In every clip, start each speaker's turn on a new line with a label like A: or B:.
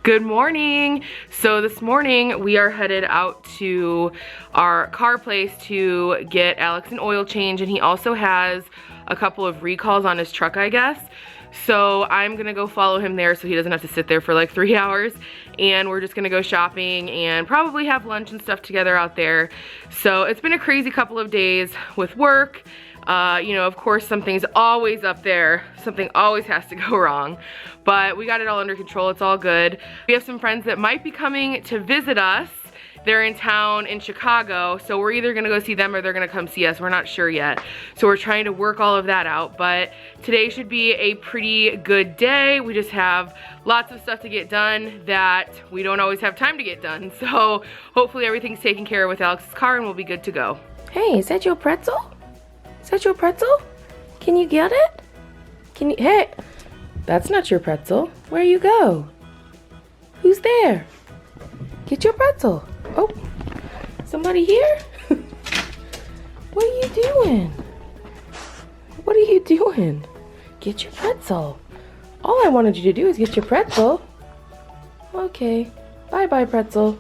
A: Good morning. So this morning we are headed out to our car place to get Alex an oil change, and he also has a couple of recalls on his truck, I guess. So I'm gonna go follow him there so he doesn't have to sit there for like 3 hours, and we're just gonna go shopping and probably have lunch and stuff together out there. So it's been a crazy couple of days with work. You know, of course, something's always up there. Something always has to go wrong. But we got it all under control. It's all good. We have some friends that might be coming to visit us. They're in town in Chicago, so we're either gonna go see them or they're gonna come see us. We're not sure yet. So we're trying to work all of that out. But today should be a pretty good day. We just have lots of stuff to get done that we don't always have time to get done. So hopefully everything's taken care of with Alex's car and we'll be good to go.
B: Hey, is that your pretzel? Is that your pretzel? Can you get it? Can you, hey, that's not your pretzel. Where you go? Who's there? Get your pretzel. Oh, somebody here? What are you doing? What are you doing? Get your pretzel. All I wanted you to do is get your pretzel. Okay, bye-bye pretzel.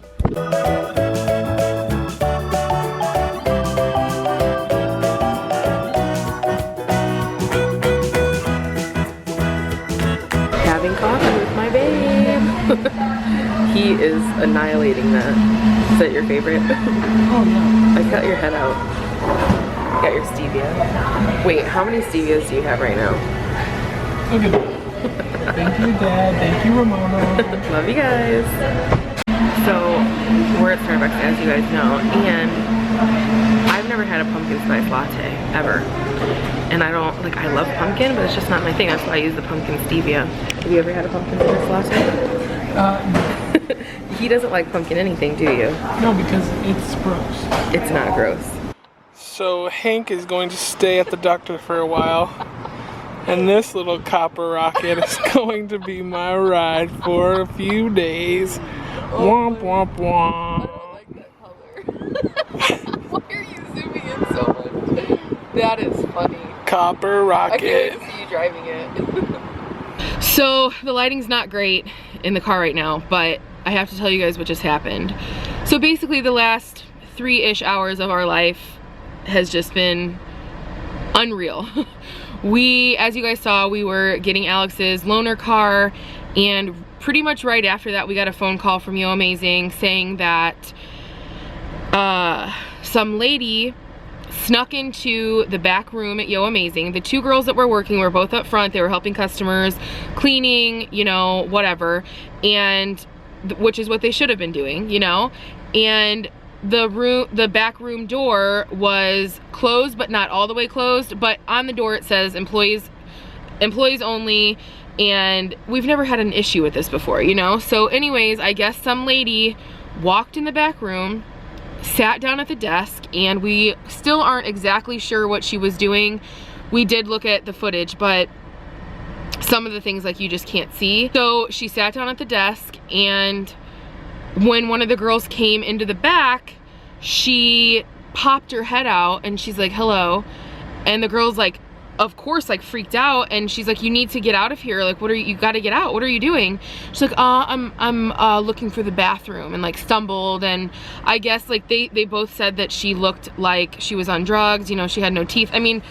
B: Having coffee with my babe. He is annihilating that. Is that your favorite?
C: Oh yeah.
B: I cut your head out. Got your stevia. Wait, how many stevias do you have right now?
C: Okay. Thank you, Dad. Thank you, Ramona.
B: Love you guys. So, we're at Starbucks, as you guys know, and I've never had a pumpkin spice latte, ever. And I don't, like, I love pumpkin, but it's just not my thing. That's why I use the pumpkin stevia. Have you ever had a pumpkin spice latte? He doesn't like pumpkin anything, do you?
C: No, because it's gross.
B: It's not gross.
C: So Hank is going to stay at the doctor for a while. And this little copper rocket is going to be my ride for a few days. Womp womp womp.
B: I don't like that color. Why are you zooming in so much? That is funny.
C: Copper rocket.
B: I can't even see you driving it. So the lighting's not great in the car right now, but I have to tell you guys what just happened. So basically the last 3-ish hours of our life has just been unreal. We, as you guys saw, we were getting Alex's loaner car, and pretty much right after that we got a phone call from Yo Amazing saying that some lady snuck into the back room at Yo Amazing. The two girls that were working were both up front. They were helping customers, cleaning, you know, whatever, and which is what they should have been doing, you know. And the back room door was closed, but not all the way closed, but on the door it says employees only, and we've never had an issue with this before, you know. So anyways, I guess some lady walked in the back room, sat down at the desk, and we still aren't exactly sure what she was doing. We did look at the footage, but some of the things, like, you just can't see. So she sat down at the desk, and when one of the girls came into the back, she popped her head out and she's like, hello. And the girl's like, of course, like, freaked out, and she's like, you need to get out of here. Like, what are you gotta get out. What are you doing? She's like, I'm looking for the bathroom, and like stumbled. And I guess like they both said that she looked like she was on drugs, you know, she had no teeth. I mean,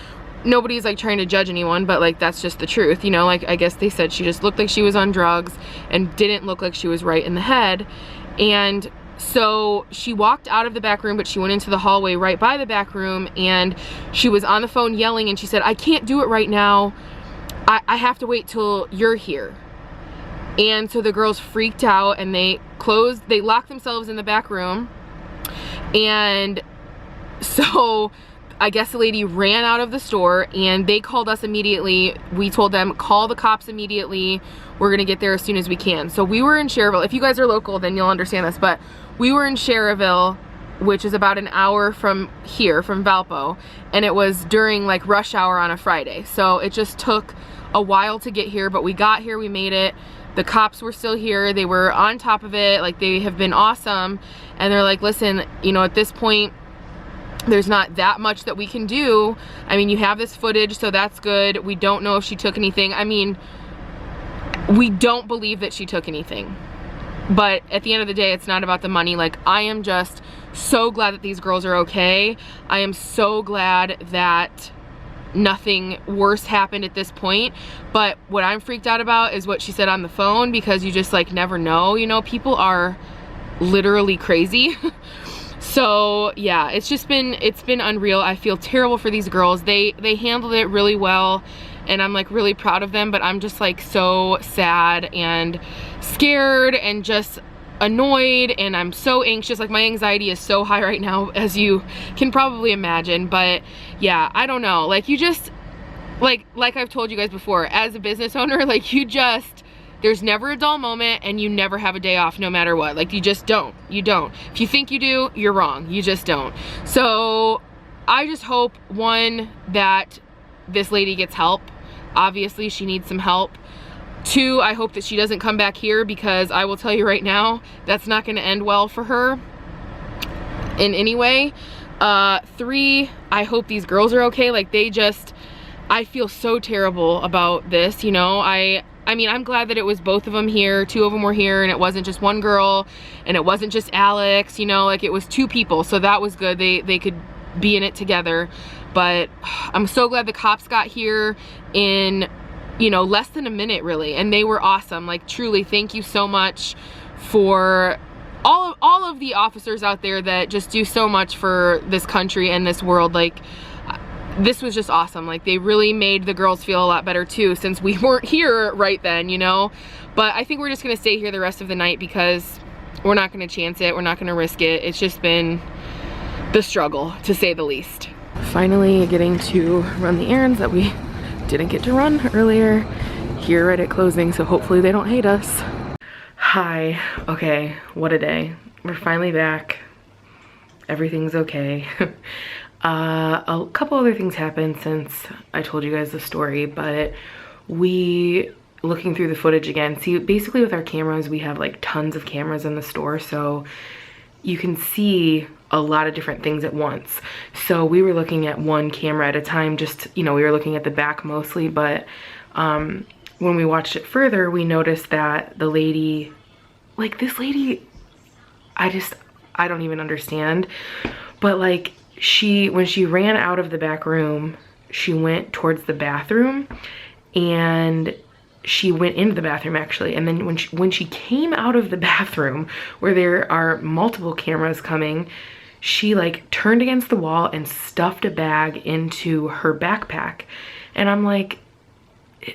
B: nobody's like trying to judge anyone, but like that's just the truth, you know. Like, I guess they said she just looked like she was on drugs and didn't look like she was right in the head. And so she walked out of the back room, but she went into the hallway right by the back room, and she was on the phone yelling, and she said, I can't do it right now. I have to wait till you're here. And so the girls freaked out, and they locked themselves in the back room. And so I guess the lady ran out of the store, and they called us immediately. We told them, call the cops immediately. We're gonna get there as soon as we can. So we were in Cherville. If you guys are local, then you'll understand this, but we were in Cherville, which is about an hour from here, from Valpo, and it was during like rush hour on a Friday. So it just took a while to get here, but we got here, we made it. The cops were still here. They were on top of it. Like, they have been awesome. And they're like, listen, you know, at this point, there's not that much that we can do. I mean, you have this footage, so that's good. We don't know if she took anything. I mean, we don't believe that she took anything. But at the end of the day, it's not about the money. Like, I am just so glad that these girls are okay. I am so glad that nothing worse happened at this point. But what I'm freaked out about is what she said on the phone, because you just like never know, you know, people are literally crazy. So yeah, it's been unreal. I feel terrible for these girls. They handled it really well, and I'm like really proud of them, but I'm just like so sad and scared and just annoyed, and I'm so anxious. Like, my anxiety is so high right now, as you can probably imagine. But yeah, I don't know, like, you just like I've told you guys before, as a business owner, like, you just, there's never a dull moment, and you never have a day off no matter what. Like, you just don't. You don't. If you think you do, you're wrong. You just don't. So I just hope, one, that this lady gets help. Obviously she needs some help. Two, I hope that she doesn't come back here, because I will tell you right now, that's not going to end well for her in any way. Three, I hope these girls are okay. Like, they just, I feel so terrible about this, you know. I mean, I'm glad that it was both of them here, two of them were here, and it wasn't just one girl, and it wasn't just Alex, you know, like, it was two people, so that was good. They could be in it together. But I'm so glad the cops got here in, you know, less than a minute, really, and they were awesome. Like, truly, thank you so much for all of the officers out there that just do so much for this country and this world. Like, this was just awesome. Like, they really made the girls feel a lot better too, since we weren't here right then, you know. But I think we're just gonna stay here the rest of the night, because we're not gonna chance it, we're not gonna risk it. It's just been the struggle, to say the least. Finally getting to run the errands that we didn't get to run earlier here right at closing, so hopefully they don't hate us. Hi. Okay, what a day. We're finally back. Everything's okay. A couple other things happened since I told you guys the story, but looking through the footage again, see, basically with our cameras, we have like tons of cameras in the store, so you can see a lot of different things at once. So we were looking at one camera at a time, just, you know, we were looking at the back mostly, but when we watched it further, we noticed that the lady, like, this lady, I don't even understand, but like, when she ran out of the back room, she went towards the bathroom, and she went into the bathroom actually, and then when she came out of the bathroom, where there are multiple cameras coming, she like turned against the wall and stuffed a bag into her backpack. And I'm like,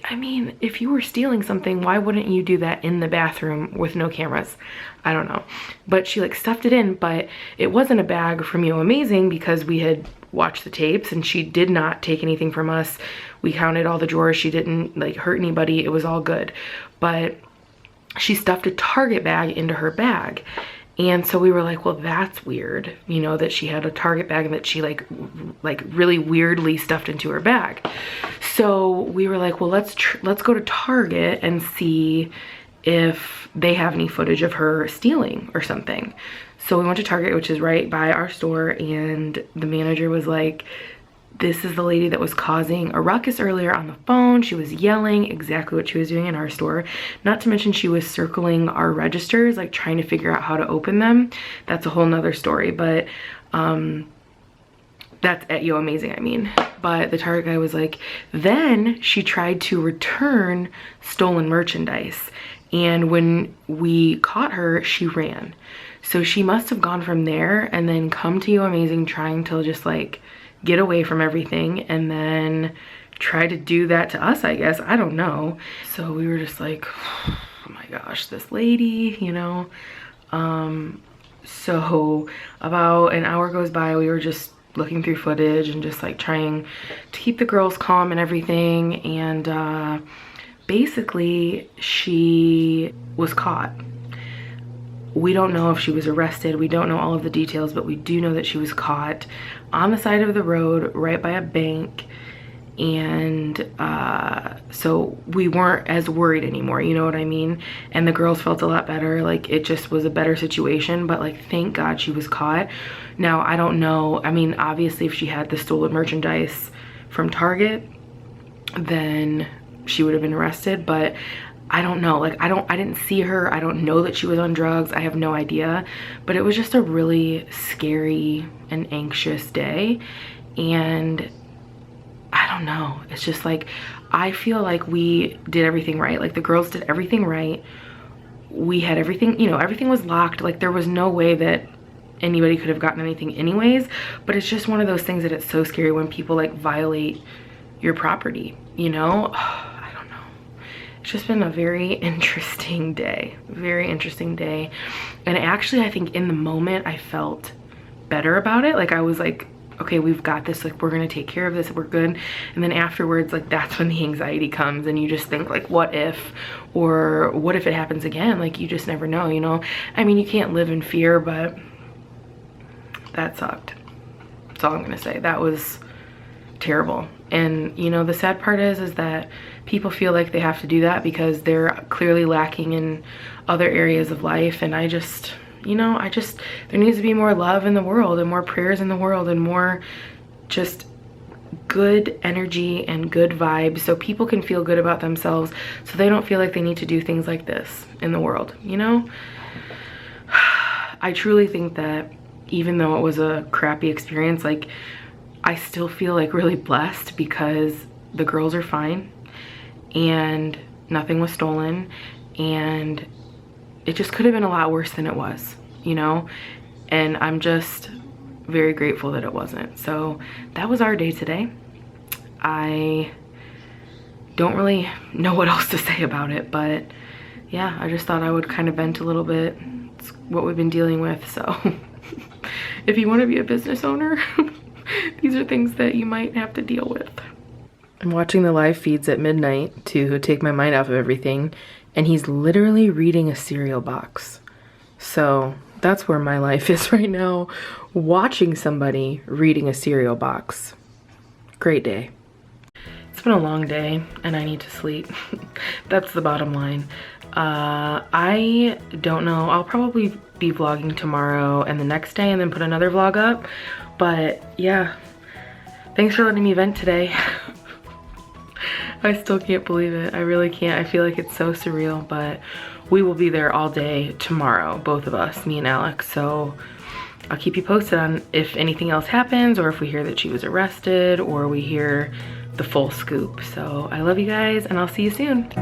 B: I mean, if you were stealing something, why wouldn't you do that in the bathroom with no cameras? I don't know. But she like stuffed it in, but it wasn't a bag from You Amazing, because we had watched the tapes and she did not take anything from us. We counted all the drawers. She didn't like hurt anybody. It was all good. But she stuffed a Target bag into her bag. And so we were like, well, that's weird, you know, that she had a Target bag that she like really weirdly stuffed into her bag. So we were like, well, let's go to Target and see if they have any footage of her stealing or something. So we went to Target, which is right by our store, and the manager was like, this is the lady that was causing a ruckus earlier on the phone. She was yelling exactly what she was doing in our store. Not to mention she was circling our registers, like trying to figure out how to open them. That's a whole nother story, but that's at You Amazing, I mean. But the Target guy was like, then she tried to return stolen merchandise. And when we caught her, she ran. So she must have gone from there and then come to You Amazing trying to just like get away from everything, and then try to do that to us, I guess. I don't know. So we were just like, oh my gosh, this lady, you know. So about an hour goes by, we were just looking through footage and just like trying to keep the girls calm and everything, and basically she was caught. We don't know if she was arrested. We don't know all of the details, but we do know that she was caught on the side of the road right by a bank. And so we weren't as worried anymore, you know what I mean? And the girls felt a lot better. Like, it just was a better situation, but like, thank God she was caught. Now, I don't know. I mean, obviously if she had the stolen merchandise from Target, then she would have been arrested, but
A: I don't know, like I didn't see her. I don't know that she was on drugs. I have no idea, but it was just a really scary and anxious day. And I don't know, it's just like, I feel like we did everything right. Like the girls did everything right. We had everything, you know, everything was locked. Like there was no way that anybody could have gotten anything anyways, but it's just one of those things that it's so scary when people like violate your property, you know? I don't know. It's just been a very interesting day, very interesting day. And actually, I think in the moment I felt better about it. Like I was like, okay, we've got this, like we're gonna take care of this, we're good. And then afterwards, like that's when the anxiety comes and you just think like, what if, or what if it happens again? Like you just never know, you know? I mean, you can't live in fear, but that sucked. That's all I'm gonna say. That was terrible. And you know, the sad part is that people feel like they have to do that because they're clearly lacking in other areas of life. And I just, you know, there needs to be more love in the world and more prayers in the world and more just good energy and good vibes so people can feel good about themselves, so they don't feel like they need to do things like this in the world, you know? I truly think that even though it was a crappy experience, like I still feel like really blessed because the girls are fine and nothing was stolen, and it just could have been a lot worse than it was, you know? And I'm just very grateful that it wasn't. So that was our day today. I don't really know what else to say about it, but yeah, I just thought I would kind of vent a little bit. It's what we've been dealing with, so if you want to be a business owner, these are things that you might have to deal with. I'm watching the live feeds at midnight to take my mind off of everything, and he's literally reading a cereal box. So that's where my life is right now, watching somebody reading a cereal box. Great day. It's been a long day and I need to sleep. That's the bottom line. I don't know, I'll probably be vlogging tomorrow and the next day and then put another vlog up. But yeah, thanks for letting me vent today. I still can't believe it. I really can't. I feel like it's so surreal, but we will be there all day tomorrow, both of us, me and Alex. So I'll keep you posted on if anything else happens or if we hear that she was arrested or we hear the full scoop. So I love you guys and I'll see you soon.